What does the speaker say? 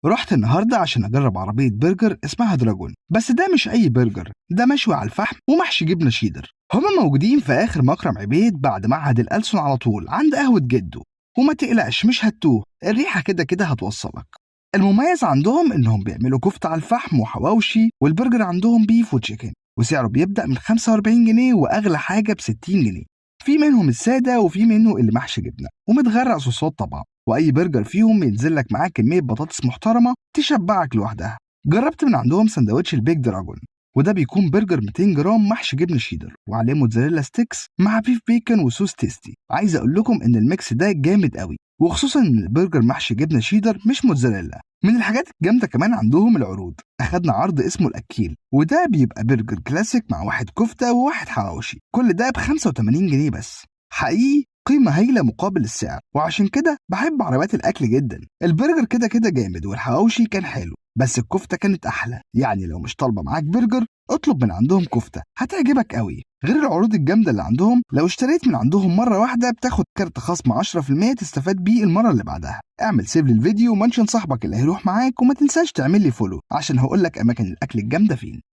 رحت النهارده عشان اجرب عربيه برجر اسمها دراجون، بس ده مش اي برجر، ده مشوي على الفحم ومحشي جبنه شيدر. هما موجودين في اخر مكرم عبيد بعد معهد الألسن على طول عند قهوه جده. وما تقلقش مش هتوه، الريحه كده كده هتوصلك. المميز عندهم انهم بيعملوا كفته على الفحم وحواوشي، والبرجر عندهم بيف وتشيكن، وسعره بيبدأ من 45 جنيه واغلى حاجه ب 60 جنيه. في منهم الساده وفي منه اللي محشي جبنه ومتغرق صوصات طبعا، واي برجر فيهم ينزل لك معاه كميه بطاطس محترمه تشبعك لوحدها. جربت من عندهم سندوتش البيك دراجون، وده بيكون برجر 200 جرام محشي جبنه شيدر وعليه موتزاريلا ستيكس مع بيف بيكن وصوص تيستي. عايز اقول لكم ان الميكس ده جامد قوي، وخصوصا ان البرجر محشي جبنه شيدر مش موتزاريلا. من الحاجات الجامده كمان عندهم العروض. اخدنا عرض اسمه الاكيل، وده بيبقى برجر كلاسيك مع واحد كفته وواحد حواوشي، كل ده ب 85 جنيه بس. حقيقي قيمة هايلة مقابل السعر، وعشان كده بحب عربيات الأكل جدا. البرجر كده كده جامد والحواوشي كان حلو، بس الكفتة كانت أحلى. يعني لو مش طالبة معاك برجر اطلب من عندهم كفتة هتعجبك قوي. غير العروض الجامدة اللي عندهم، لو اشتريت من عندهم مرة واحدة بتاخد كارت خصم 10% تستفاد بيه المرة اللي بعدها. اعمل سيف للفيديو ومنشن صاحبك اللي هيروح معاك، وما تنساش تعمل لي فولو عشان هقولك أماكن الأكل الجامدة فين.